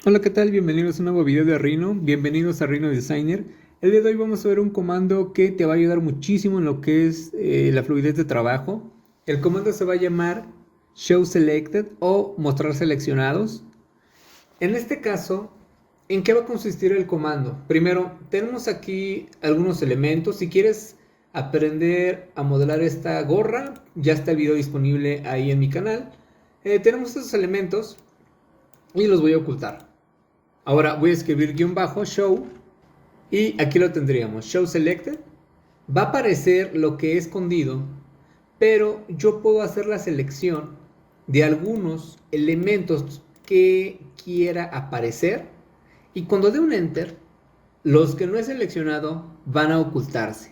Hola, ¿qué tal? Bienvenidos a un nuevo video de Rhino. Bienvenidos a Rhino Designer. El día de hoy vamos a ver un comando que te va a ayudar muchísimo en lo que es la fluidez de trabajo. El comando se va a llamar Show Selected o Mostrar Seleccionados. En este caso, ¿en qué va a consistir el comando? Primero, tenemos aquí algunos elementos. Si quieres aprender a modelar esta gorra, ya está el video disponible ahí en mi canal. Tenemos estos elementos y los voy a ocultar. Ahora voy a escribir guión bajo show y aquí lo tendríamos, show selected. Va a aparecer lo que he escondido, pero yo puedo hacer la selección de algunos elementos que quiera aparecer y cuando dé un enter, los que no he seleccionado van a ocultarse.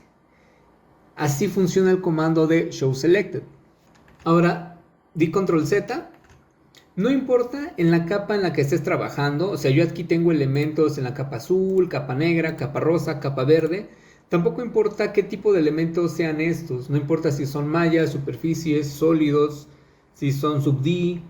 Así funciona el comando de show selected. Ahora di control Z. No importa en la capa en la que estés trabajando, o sea, yo aquí tengo elementos en la capa azul, capa negra, capa rosa, capa verde. Tampoco importa qué tipo de elementos sean estos, no importa si son mallas, superficies, sólidos, si son sub-D,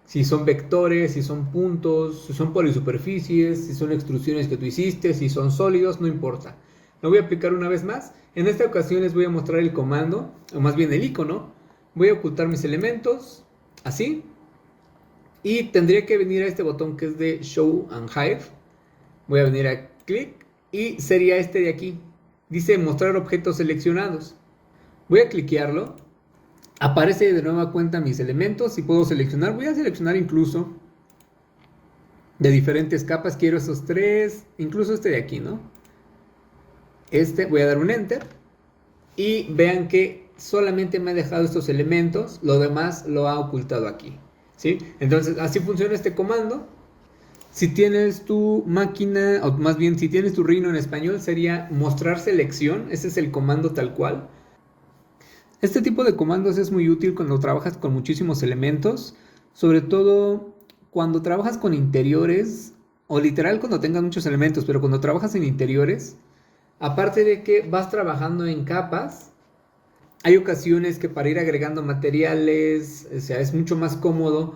si son vectores, si son puntos, si son polisuperficies, si son extrusiones que tú hiciste, si son sólidos, no importa. Lo voy a aplicar una vez más. En esta ocasión les voy a mostrar el comando, o más bien el icono. Voy a ocultar mis elementos, así. Y tendría que venir a este botón que es de Show and Hide. Voy a venir a clic y sería este de aquí. Dice mostrar objetos seleccionados. Voy a cliquearlo. Aparece de nueva cuenta mis elementos y puedo seleccionar. Voy a seleccionar incluso de diferentes capas. Quiero esos tres, incluso este de aquí, ¿no? Voy a dar un enter. Y vean que solamente me ha dejado estos elementos. Lo demás lo ha ocultado aquí. ¿Sí? Entonces así funciona este comando. Si tienes tu máquina, o más bien si tienes tu Rhino en español, sería mostrar selección. Ese es el comando tal cual. Este tipo de comandos es muy útil cuando trabajas con muchísimos elementos, sobre todo cuando trabajas con interiores, o literal cuando tengas muchos elementos, pero cuando trabajas en interiores, aparte de que vas trabajando en capas, hay ocasiones que para ir agregando materiales, o sea, es mucho más cómodo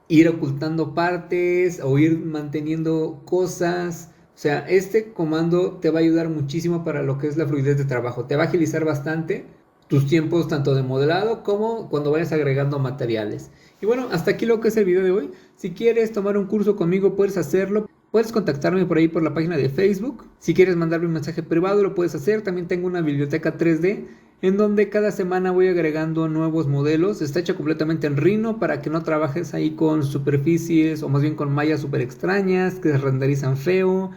ir ocultando partes o ir manteniendo cosas. O sea, este comando te va a ayudar muchísimo para lo que es la fluidez de trabajo. Te va a agilizar bastante tus tiempos tanto de modelado como cuando vayas agregando materiales. Y bueno, hasta aquí lo que es el video de hoy. Si quieres tomar un curso conmigo, puedes hacerlo. Puedes contactarme por ahí por la página de Facebook. Si quieres mandarme un mensaje privado, lo puedes hacer. También tengo una biblioteca 3D en donde cada semana voy agregando nuevos modelos. Está hecha completamente en Rhino para que no trabajes ahí con superficies o más bien con mallas súper extrañas que se renderizan feo,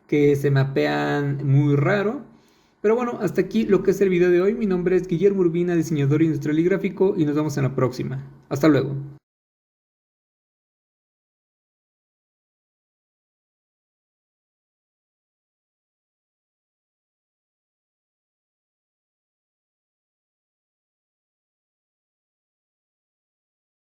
que se mapean muy raro. Pero bueno, hasta aquí lo que es el video de hoy. Mi nombre es Guillermo Urbina, diseñador industrial y gráfico, y nos vemos en la próxima. Hasta luego.